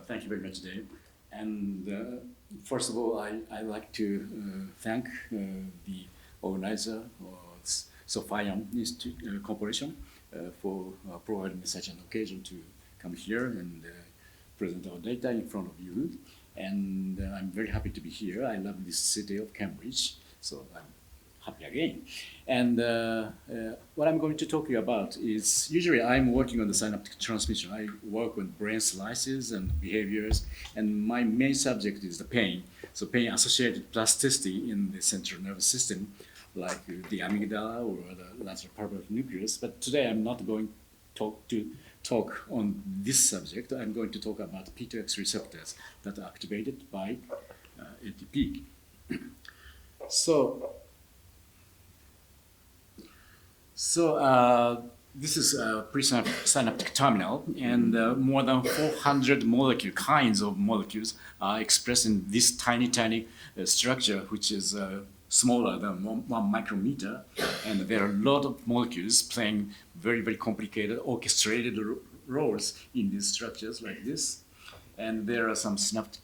Thank you very much, Dave. And first of all, I'd like to thank the organizer of Sophian Institute Corporation for providing such an occasion to come here and present our data in front of you. And I'm very happy to be here. I love this city of Cambridge, so I'm happy again. And what I'm going to talk to you about is, usually I'm working on the synaptic transmission. I work on brain slices and behaviors, and my main subject is the pain. So pain-associated plasticity in the central nervous system, like the amygdala or the lateral parietal nucleus. But today I'm not going to talk on this subject. I'm going to talk about P2X receptors that are activated by ATP. So this is a presynaptic terminal, and more than 400 kinds of molecules are expressed in this tiny structure, which is smaller than 1 micrometer. And there are a lot of molecules playing very complicated, orchestrated roles in these structures like this. And there are some synaptic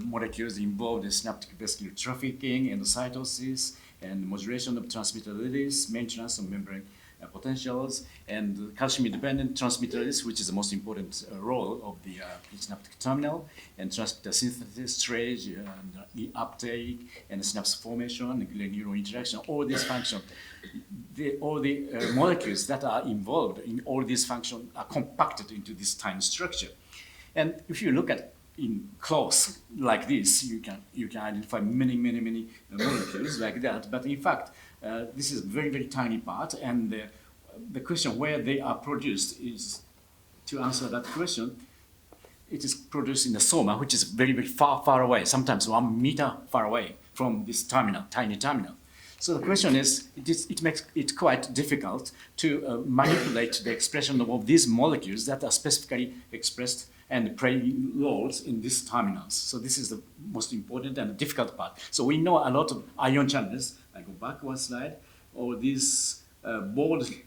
molecules involved in synaptic vascular trafficking, endocytosis, and modulation of transmitter release, maintenance of membrane potentials, and calcium-dependent transmitter release, which is the most important role of the presynaptic terminal, and transmitter synthesis, storage, and the uptake, and synapse formation, and neural interaction. All these functions, all the molecules that are involved in all these functions are compacted into this tiny structure. And if you look at in close like this, you can identify many molecules like that. But in fact, this is a very tiny part, and the question where they are produced is, to answer that question, it is produced in the soma, which is very far away, sometimes 1 meter far away from this terminal, tiny terminal. So the question is, it makes it quite difficult to manipulate the expression of these molecules that are specifically expressed and play roles in these terminals. So this is the most important and difficult part. So we know a lot of ion channels. I go back one slide. All these written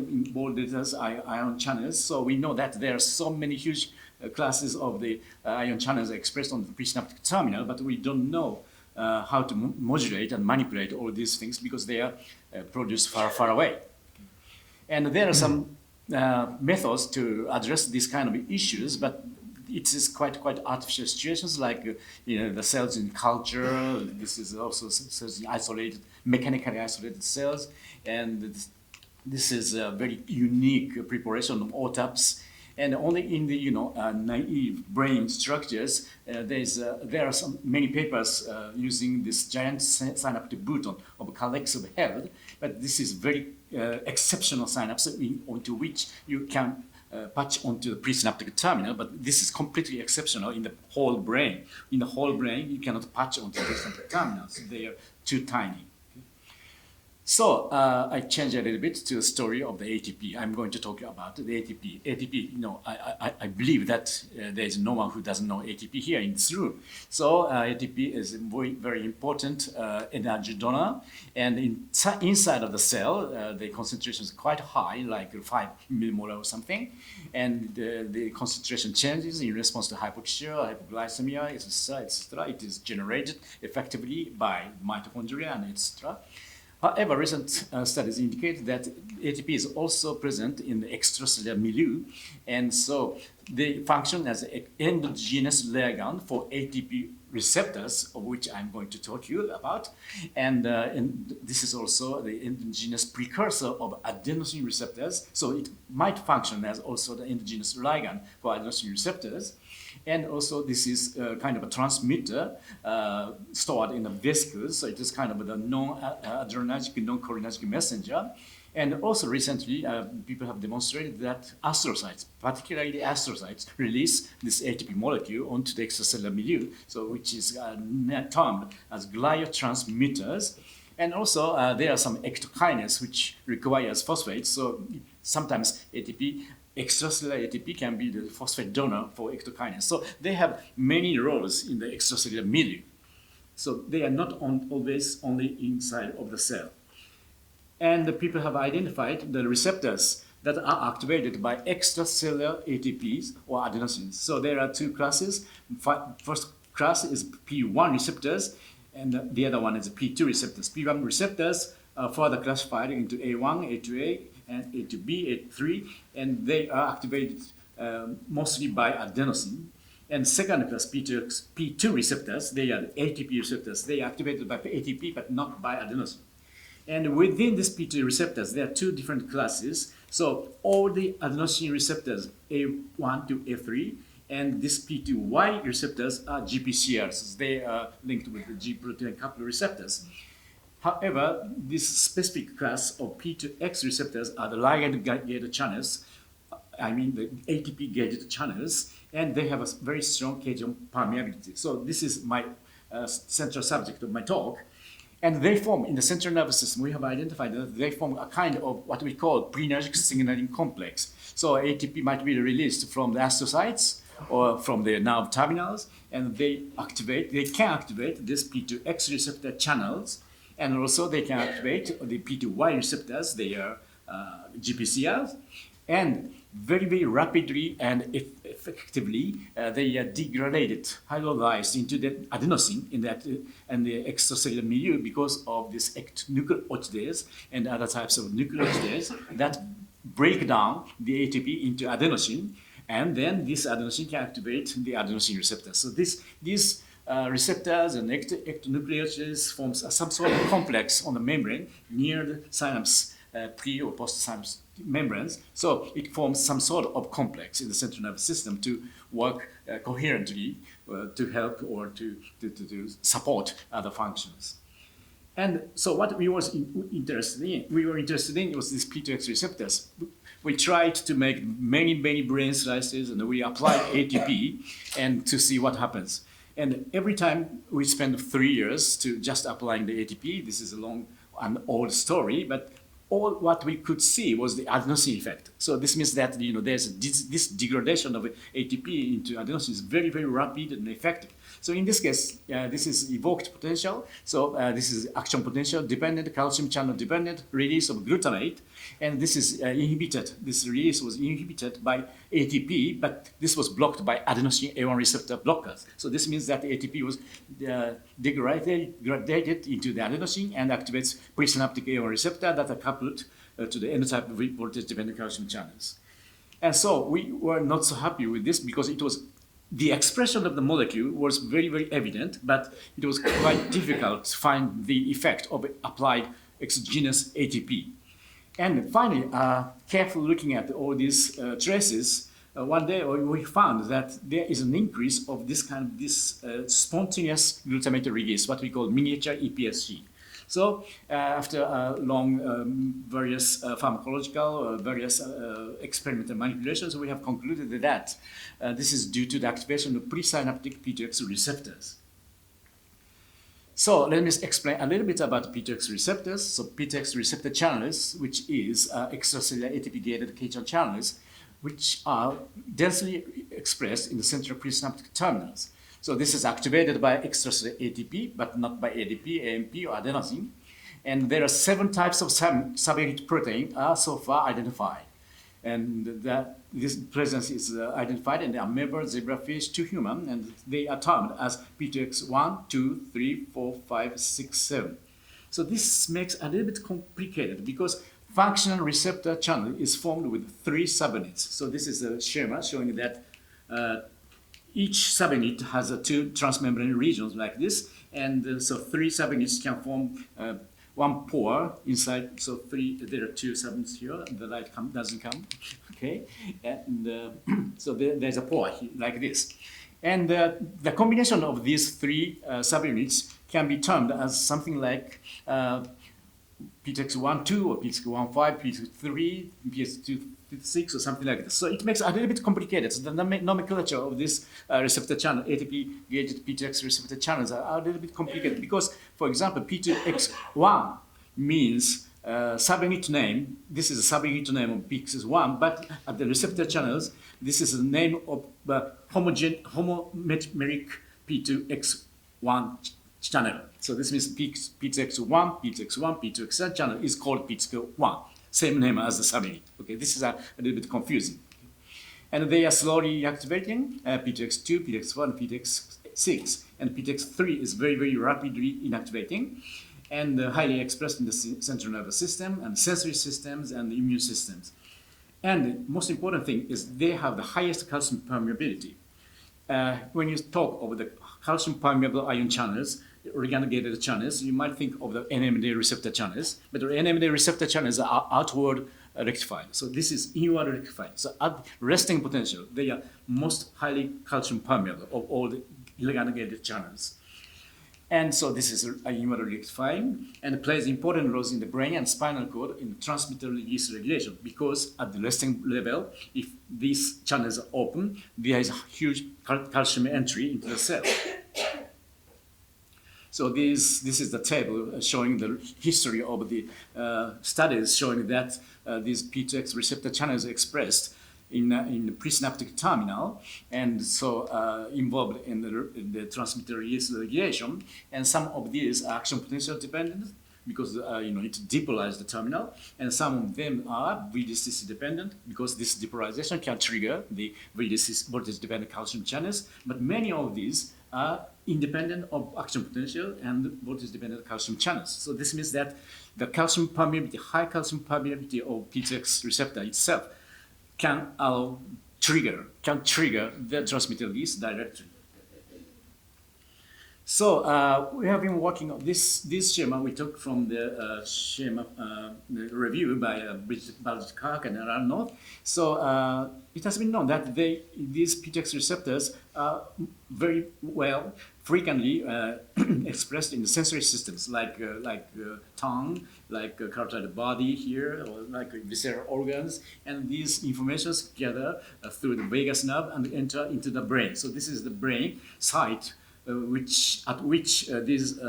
in bold letters are ion channels. So we know that there are so many huge classes of the ion channels expressed on the presynaptic terminal, but we don't know how to modulate and manipulate all these things because they are produced far away. And there are some methods to address these kind of issues, but it is quite artificial situations, like the cells in culture. This is also cells in isolated, mechanically isolated cells, and this is a very unique preparation of OTAPs. And only in the naive brain structures, there are many papers using this giant synaptic button of calyx of head, but this is very exceptional synapse onto which you can patch onto the presynaptic terminal, but this is completely exceptional in the whole brain. In the whole brain, you cannot patch onto the presynaptic terminals. They are too tiny. So I changed a little bit to the story of the ATP. I'm going to talk about the ATP. ATP, I believe that there is no one who doesn't know ATP here in this room. So ATP is a very important energy donor. And inside of the cell, the concentration is quite high, like 5 millimolar or something. And the concentration changes in response to hypoxia, hypoglycemia, etc. It is generated effectively by mitochondria and etc. However, recent studies indicate that ATP is also present in the extracellular milieu, and so they function as an endogenous ligand for ATP receptors, of which I'm going to talk to you about, and this is also the endogenous precursor of adenosine receptors, so it might function as also the endogenous ligand for adenosine receptors. And also, this is kind of a transmitter stored in the vesicles, so it is kind of the non-adrenergic, non-cholinergic messenger. And also recently, people have demonstrated that astrocytes, particularly astrocytes, release this ATP molecule onto the extracellular milieu, so which is termed as gliotransmitters. And also, there are some ectokinases which requires phosphates, so sometimes extracellular ATP can be the phosphate donor for ectokinase. So they have many roles in the extracellular milieu. So they are not always only inside of the cell. And the people have identified the receptors that are activated by extracellular ATPs or adenosines. So there are two classes. First class is P1 receptors, and the other one is P2 receptors. P1 receptors are further classified into A1, A2A, and A2B, A3, and they are activated mostly by adenosine. And second class P2 receptors, they are ATP receptors. They are activated by ATP but not by adenosine. And within these P2 receptors, there are two different classes. So all the adenosine receptors, A1 to A3, and these P2Y receptors are GPCRs. They are linked with the G protein coupled receptors. However, this specific class of P2X receptors are the ligand-gated channels, I mean the ATP-gated channels, and they have a very strong cation permeability. So this is my central subject of my talk. And they form, in the central nervous system, we have identified that they form a kind of what we call prenergic signaling complex. So ATP might be released from the astrocytes or from the nerve terminals, and they can activate this P2X receptor channels, and also they can activate the P2Y receptors, they are GPCRs, and very, very rapidly and effectively, they are degraded, hydrolyzed into the adenosine in that and the extracellular milieu because of this nucleotides and other types of nucleotides that break down the ATP into adenosine, and then this adenosine can activate the adenosine receptors. So these receptors and ectonucleotides forms some sort of complex on the membrane near the synapse, pre or post synapse membranes. So it forms some sort of complex in the central nervous system to work coherently to help or to support other functions. And so what we were interested in was these P2X receptors. We tried to make many brain slices, and we applied ATP and to see what happens. And every time we spend 3 years to just applying the ATP. This is a long and old story, but all what we could see was the adenosine effect. So this means that there's this degradation of ATP into adenosine is very, very rapid and effective. So in this case, this is evoked potential. So this is action potential dependent, calcium channel dependent release of glutamate, and this is inhibited. This release was inhibited by ATP, but this was blocked by adenosine A1 receptor blockers. So this means that the ATP was degraded into the adenosine and activates presynaptic A1 receptor that are coupled to the N-type voltage-dependent calcium channels. And so we were not so happy with this because it was the expression of the molecule was very, very evident, but it was quite difficult to find the effect of applied exogenous ATP. And finally, carefully looking at all these traces, one day we found that there is an increase of this spontaneous glutamate release, what we call miniature EPSG. So after long various pharmacological, various experimental manipulations, we have concluded that this is due to the activation of presynaptic P2X receptors. So let me explain a little bit about P2X receptors. So P2X receptor channels, which is extracellular ATP-gated cation channels, which are densely expressed in the central presynaptic terminals. So this is activated by extracellular ATP, but not by ADP, AMP, or adenosine. And there are 7 types of subunit protein are so far identified. And this presence is identified in the amoeba, zebrafish, to human, and they are termed as P2X 1, 2, 3, 4, 5, 6, 7. So this makes a little bit complicated because functional receptor channel is formed with 3 subunits. So this is a schema showing that each subunit has 2 transmembrane regions like this, and so 3 subunits can form 1 pore inside. So there are 2 subunits here. The light doesn't come, okay? And so there's a pore here, like this. And the combination of these 3 subunits can be termed as something like P2X1, 2, or P2X1, 5, P2X3, P2X2, 6 or something like this. So it makes it a little bit complicated. So the nomenclature of this receptor channel, ATP-gated P2X receptor channels are a little bit complicated because, for example, P2X1 means subunit name. This is a subunit name of P2X1, but at the receptor channels, this is the name of the homomeric P2X1 channel. So this means P2X1, P2X1, P2X channel is called P2X1. Same name as the subunit. Okay, this is a little bit confusing. And they are slowly activating P2X2, P2X1, P2X6. And P2X3 is very, very rapidly inactivating and highly expressed in the central nervous system and sensory systems and the immune systems. And the most important thing is they have the highest calcium permeability. When you talk of the calcium permeable ion channels, organogated channels, you might think of the NMDA receptor channels, but the NMDA receptor channels are outward rectified. So this is inward rectified. So at resting potential, they are most highly calcium permeable of all the organogated channels. And so this is inward rectifying and plays important roles in the brain and spinal cord in transmitter release regulation, because at the resting level, if these channels are open, there is a huge calcium entry into the cell. So this is the table showing the history of the studies showing that these P2X receptor channels are expressed in the presynaptic terminal, and so involved in the transmitter release regulation. And some of these are action potential dependent because it depolarizes the terminal, and some of them are VDCC dependent because this depolarization can trigger the VDCC voltage dependent calcium channels. But many of these are independent of action potential and voltage dependent calcium channels. So this means that the calcium permeability, high calcium permeability of P2X receptor itself can trigger the transmitter release directly. So we have been working on this schema we took from the schema review by Bridget Clark and Arnold. So it has been known that these P2X receptors are very well frequently expressed in the sensory systems like tongue, like carotid body here, or like visceral organs, and these informations gather through the vagus nerve and enter into the brain. So this is the brain site at which these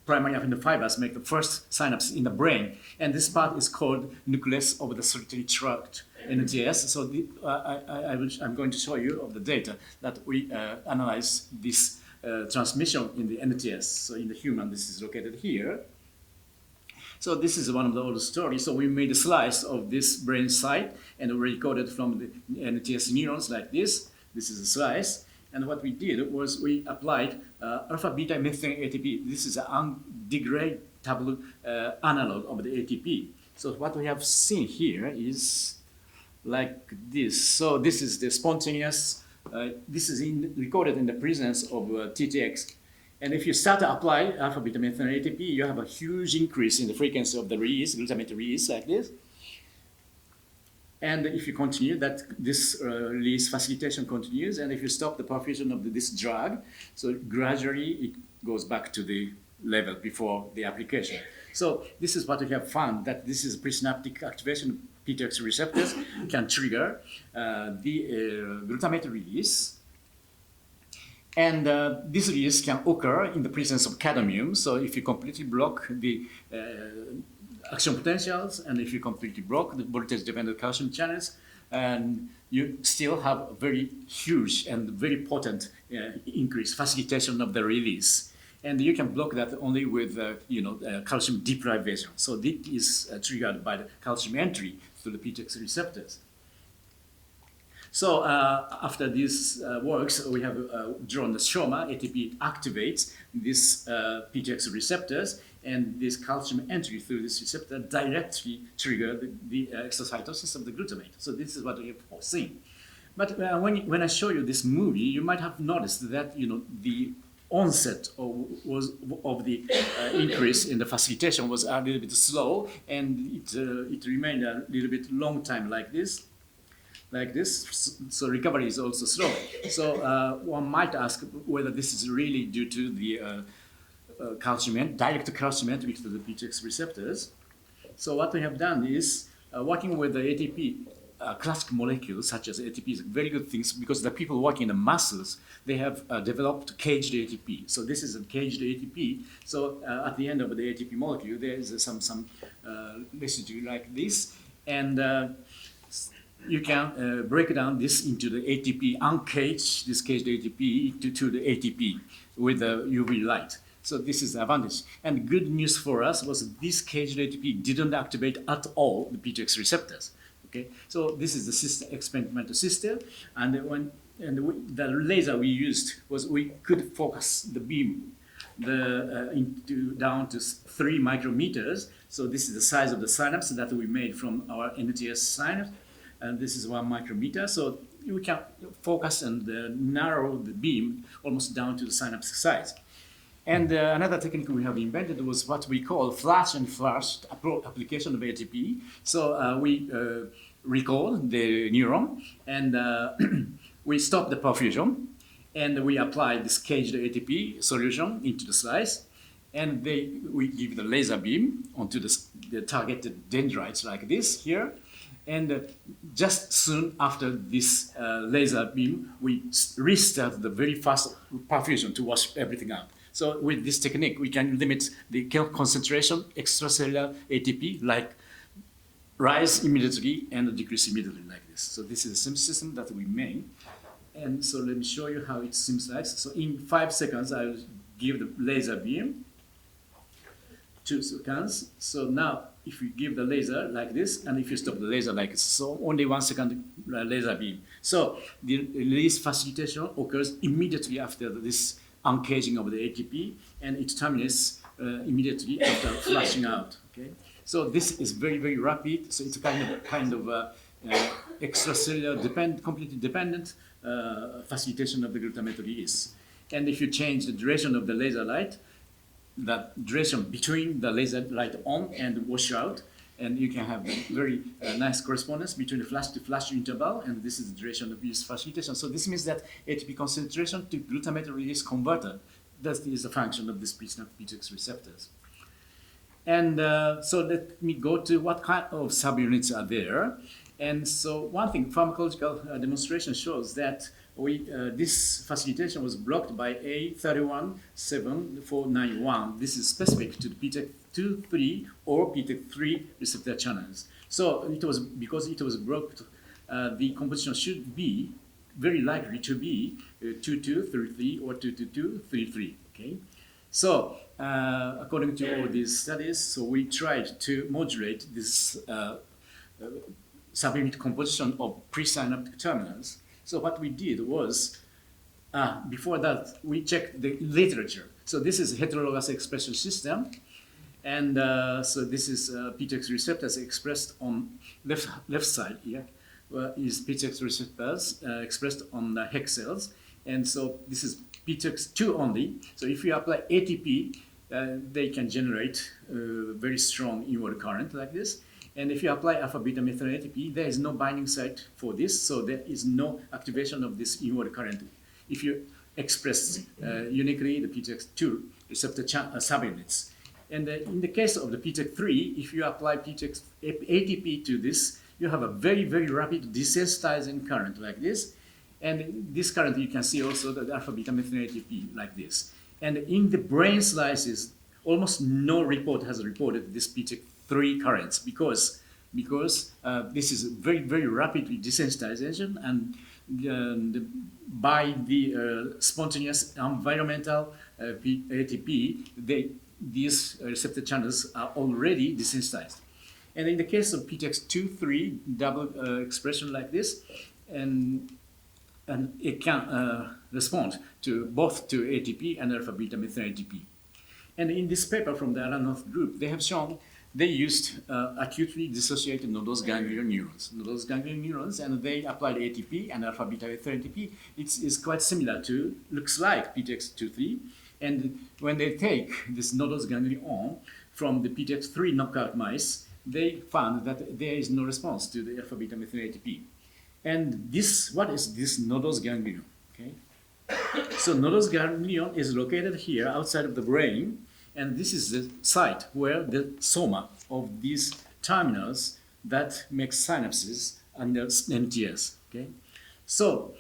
primary afferent fibers make the first synapse in the brain, and this part is called nucleus of the solitary tract, NTS. So I'm going to show you of the data that we analyze this transmission in the NTS. So in the human, this is located here. So this is one of the old stories. So we made a slice of this brain site and we recorded from the NTS neurons like this. This is a slice. And what we did was we applied alpha-beta methane ATP. This is an undegradable analog of the ATP. So what we have seen here is like this. So this is the spontaneous, this is recorded in the presence of TTX. And if you start to apply alpha-beta methane ATP, you have a huge increase in the frequency of the release, glutamate release like this. And if you continue, this release facilitation continues, and if you stop the perfusion of this drug, so gradually it goes back to the level before the application. So this is what we have found, that this is presynaptic activation of P2X receptors can trigger the glutamate release. And this release can occur in the presence of cadmium. So if you completely block the action potentials, and if you completely block the voltage-dependent calcium channels, and you still have a very huge and very potent increase, facilitation of the release. And you can block that only with calcium deprivation. So this is triggered by the calcium entry through the P2X receptors. So after this works, we have drawn the schema. ATP activates these P2X receptors, and this calcium entry through this receptor directly trigger the exocytosis of the glutamate. So this is what we have seen. But when I show you this movie, you might have noticed that the onset of the increase in the facilitation was a little bit slow, and it remained a little bit long time like this. So recovery is also slow. So one might ask whether this is really due to the direct calcium entry to the P2X receptors. So what we have done is working with the ATP, classic molecules such as ATP is very good things, because the people working in the muscles, they have developed caged ATP. So this is a caged ATP. So at the end of the ATP molecule, there is some residue like this, and you can break down this into the ATP, uncage this caged ATP to the ATP with the UV light. So this is the advantage. And good news for us was this caged ATP didn't activate at all the PTX receptors. Okay, so this is the experimental system, and the laser we used was we could focus the beam down to 3 micrometers. So this is the size of the synapse that we made from our NTS synapse, and this is 1 micrometer. So we can focus and narrow the beam almost down to the synapse size. And another technique we have invented was what we call flash and flash application of ATP. So we recall the neuron, and we stop the perfusion, and we apply this caged ATP solution into the slice, and we give the laser beam onto the targeted dendrites like this here. And just soon after this laser beam, we restart the very fast perfusion to wash everything out. So with this technique, we can limit the concentration, extracellular ATP, like rise immediately and decrease immediately like this. So this is the same system that we made. And so let me show you how it seems like. So in 5 seconds, I will give the laser beam. 2 seconds. So now, if you give the laser like this, and if you stop the laser like this, so only 1 second laser beam. So the release facilitation occurs immediately after this uncaging of the ATP, and it terminates immediately after flashing out. Okay, so this is very, very rapid. So it's kind of extracellular completely dependent facilitation of the glutamate release. And if you change the duration of the laser light, the duration between the laser light on and wash out, and you can have a very nice correspondence between the flash to flash interval, and this is the duration of use facilitation. So this means that ATP concentration to glutamate release converter, that is the function of this presynaptic PTX receptors. And so let me go to what kind of subunits are there. And so one thing, pharmacological demonstration shows that this facilitation was blocked by A317491. This is specific to the PTX2-3 or PTX3 receptor channels. So it was because it was blocked, the composition should be very likely to be 2233 or 22233. Okay, so according to all these studies, so we tried to modulate this subunit composition of presynaptic terminals. So what we did was, before that, we checked the literature. So this is heterologous expression system. And so this is PTX receptors expressed on left side here, is PTX receptors expressed on the hex cells. And so this is PTX2 only. So if you apply ATP, they can generate very strong inward current like this. And if you apply alpha-beta methyl ATP, there is no binding site for this, so there is no activation of this inward current. If you express uniquely the PTX2 receptor subunits. And in the case of the PTX3, if you apply PTX ATP to this, you have a very, very rapid desensitizing current like this. And this current, you can see also the alpha-beta methyl ATP like this. And in the brain slices, almost no report has reported this PTX3 currents because this is very, very rapidly desensitization, and by the spontaneous environmental ATP, these receptor channels are already desensitized. And in the case of PTX2-3 double expression like this, and it can respond to both to ATP and alpha-beta methyl ATP. And in this paper from the Alanoff group, they have shown they used acutely dissociated nodose ganglion neurons, and they applied ATP and alpha-beta methyl ATP. It's quite similar to, looks like PTX2-3. And when they take this nodose ganglion from the PTX3 knockout mice, they found that there is no response to the alpha-beta methyl ATP. And this, what is this nodose ganglion? Okay, so nodose ganglion is located here outside of the brain, and this is the site where the soma of these terminals that make synapses under NTS. Okay, so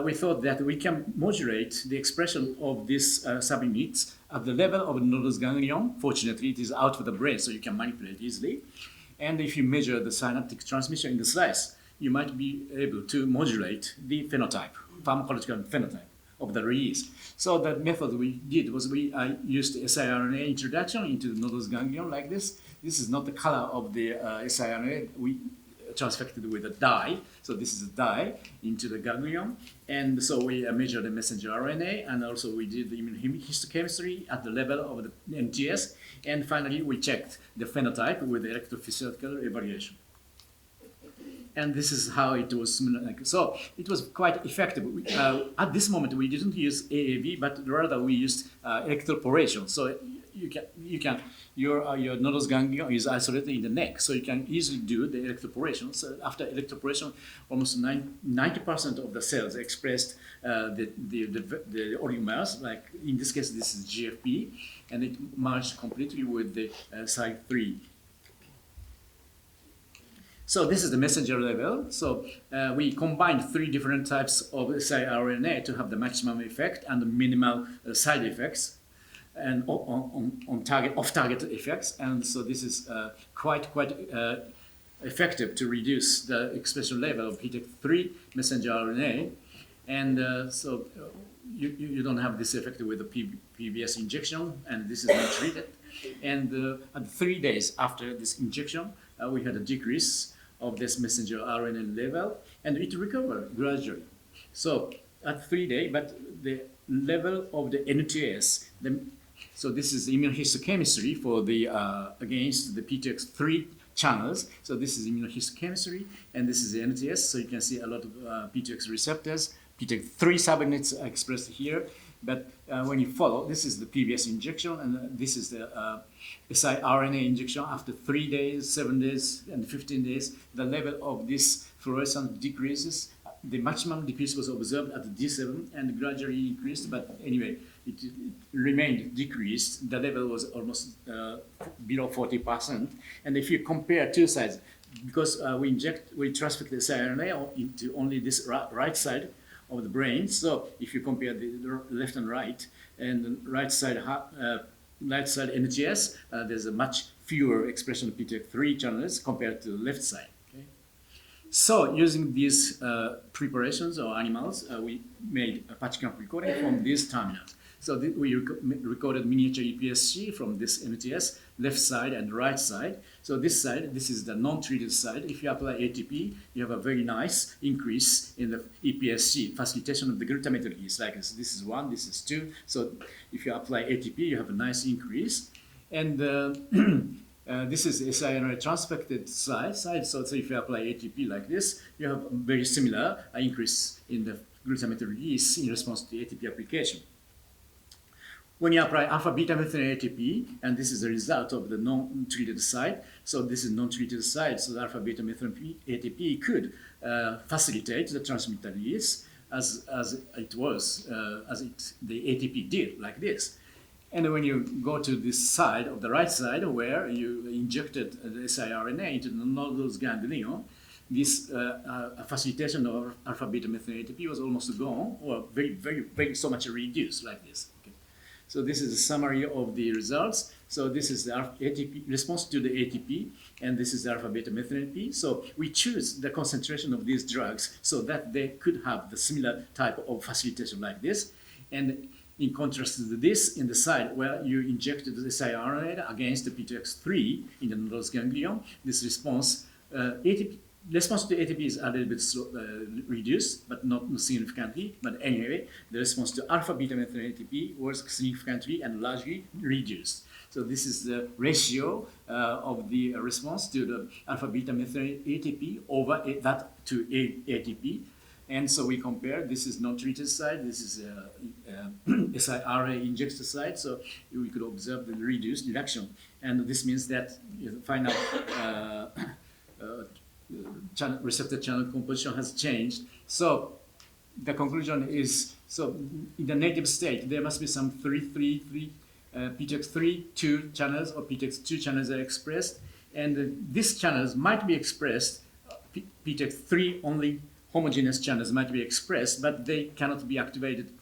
we thought that we can modulate the expression of these subunits at the level of the nodose ganglion. Fortunately, it is out of the brain, so you can manipulate easily. And if you measure the synaptic transmission in the slice, you might be able to modulate the phenotype, pharmacological phenotype of the release. So the method we did was we used siRNA introduction into the nodose ganglion like this. This is not the color of the siRNA. We transfected with a dye. So this is a dye into the ganglion. And so we measured the messenger RNA, and also we did the immunohistochemistry at the level of the NTS. And finally, we checked the phenotype with the electrophysiological evaluation. And this is how it was. So it was quite effective. At this moment, we didn't use AAV, but rather we used electroporation. So your nodose ganglion is isolated in the neck, so you can easily do the electroporation. So after electroporation, almost 90% of the cells expressed the oligomers. Like in this case, this is GFP, and it merged completely with the side 3. So this is the messenger level. So we combined 3 different types of siRNA to have the maximum effect and the minimal side effects and off-target effects. And so this is quite effective to reduce the expression level of PTEC3 messenger RNA. And so you don't have this effect with the PBS injection, and this is not treated. And at 3 days after this injection, we had a decrease of this messenger RNA level, and it recovered gradually. So at 3 days, but the level of the NTS, so this is immunohistochemistry for the against the PTX3 channels. So this is immunohistochemistry, and this is the NTS. So you can see a lot of PTX receptors. PTX3 subunits are expressed here. But when you follow, this is the PBS injection, and this is the siRNA injection after 3 days, 7 days, and 15 days. The level of this fluorescence decreases. The maximum decrease was observed at D7 and gradually increased, but anyway, it remained decreased. The level was almost below 40%. And if you compare two sides, because we transfer the siRNA into only this right side of the brain. So if you compare the left and right, and the right side NTS, there's a much fewer expression of PTEC3 channels compared to the left side. Okay? So using these preparations or animals, we made a patch camp recording from these terminals. So we recorded miniature EPSC from this NTS, left side and right side. So this side, this is the non-treated side. If you apply ATP, you have a very nice increase in the EPSC, facilitation of the glutamate release. Like this is 1, this is 2. So if you apply ATP, you have a nice increase. And this is siRNA transfected side. So if you apply ATP like this, you have a very similar increase in the glutamate release in response to the ATP application. When you apply alpha-beta methylene ATP, and this is the result of the non-treated side, so this is non-treated side, so the alpha-beta methylene ATP could facilitate the transmitter release as the ATP did, like this. And when you go to this side of the right side, where you injected the siRNA into the nodose ganglion, this facilitation of alpha-beta methylene ATP was almost gone, or very so much reduced, like this. So this is a summary of the results. So this is the ATP response to the ATP, and this is the alpha-beta methylene ATP. So we choose the concentration of these drugs so that they could have the similar type of facilitation like this. And in contrast to this, in the side where you injected the siRNA against the PTX3 in the nodose ganglion, this response, response to ATP is a little bit reduced, but not significantly. But anyway, the response to alpha-beta methylene ATP was significantly and largely reduced. So this is the ratio of the response to the alpha-beta methylene ATP over that to ATP. And so we compare, this is non-treated side, this is siRNA injected side, so we could observe the reduction. And this means that the final receptor channel composition has changed. So the conclusion is, so in the native state, there must be some PTX3 2 channels or PTX2 channels are expressed, and these channels might be expressed, PTX3 only homogeneous channels might be expressed, but they cannot be activated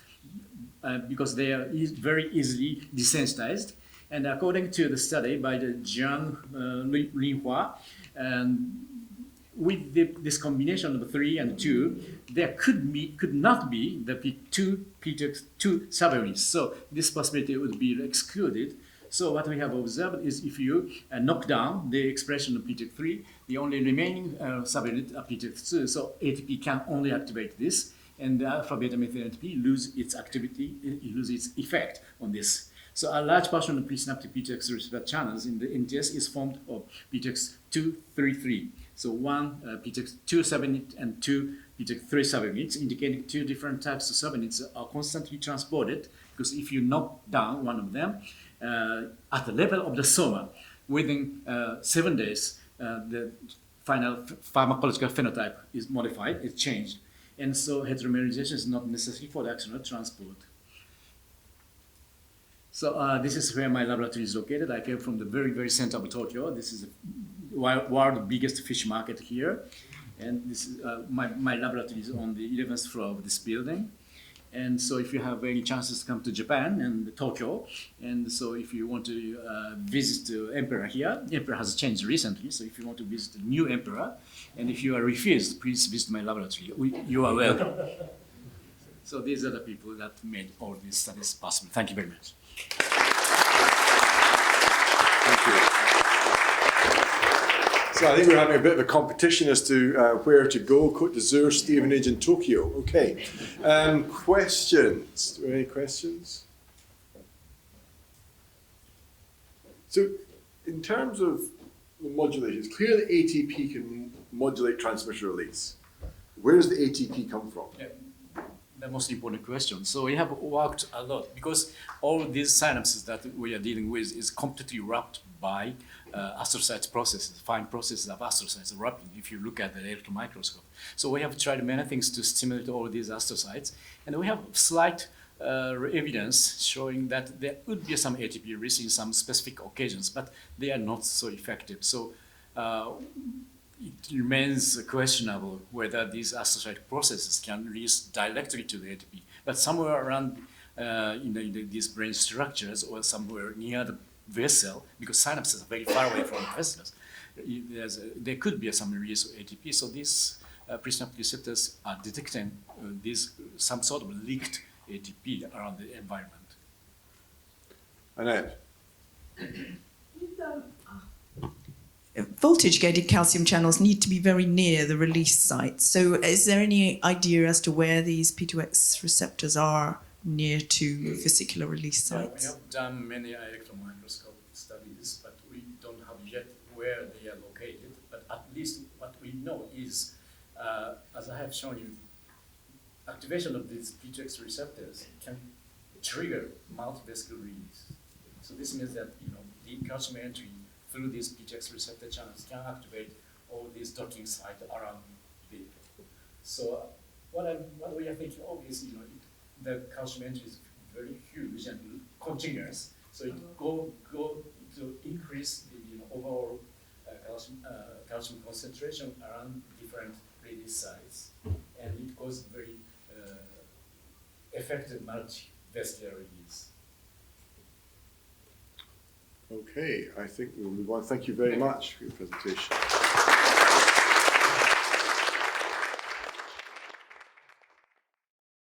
because they are very easily desensitized. And according to the study by the Jiang Linhua, with this combination of 3 and 2, there could not be the two PTX2 subunits. So this possibility would be excluded. So what we have observed is if you knock down the expression of PTX3, the only remaining subunit are PTX2. So ATP can only activate this, and the alpha beta methyl ATP lose its activity, it loses its effect on this. So a large portion of presynaptic PTX receptor channels in the NTS is formed of PTX233. So one PTX2 subunit and two PTX3 subunits, indicating two different types of subunits are constantly transported, because if you knock down one of them at the level of the soma, within 7 days, the final pharmacological phenotype is modified, it's changed. And so heteromerization is not necessary for the axonal transport. So this is where my laboratory is located. I came from the very, very center of Tokyo. This is the world's biggest fish market here. And this is, my laboratory is on the 11th floor of this building. And so if you have any chances to come to Japan and Tokyo, and so if you want to visit the emperor here, the emperor has changed recently, so if you want to visit the new emperor, and if you are refused, please visit my laboratory. You are welcome. So these are the people that made all these studies possible. Thank you very much. Thank you. So I think we're having a bit of a competition as to where to go, Côte d'Azur, Stevenage and Tokyo. Okay. Questions? Are there any questions? So in terms of the modulation, it's clear that ATP can modulate transmitter release. Where does the ATP come from? Yeah. The most important question. So we have worked a lot, because all these synapses that we are dealing with is completely wrapped by astrocyte processes, fine processes of astrocytes wrapping, if you look at the electron microscope. So we have tried many things to stimulate all these astrocytes, and we have slight evidence showing that there would be some ATP release in some specific occasions, but they are not so effective. So it remains questionable whether these astrocyte processes can release directly to the ATP. But somewhere around in these brain structures, or somewhere near the vessel, because synapses are very far away from the vessels, there could be some release of ATP. So these presynaptic receptors are detecting some sort of leaked ATP around the environment. Annette? Voltage-gated calcium channels need to be very near the release site. So is there any idea as to where these P2X receptors are near to vesicular release sites? We have done many electron microscope studies, but we don't have yet where they are located. But at least what we know is, as I have shown you, activation of these P2X receptors can trigger multivesicular release. So this means that the calcium entry through these P2X receptor channels can activate all these docking sites around the. So what we are thinking of is, the calcium entry is very huge and continuous. So it go to increase the overall calcium concentration around different release sites, and it causes very effective multivesicular release. Okay, I think we'll move on. Thank you very much for your presentation.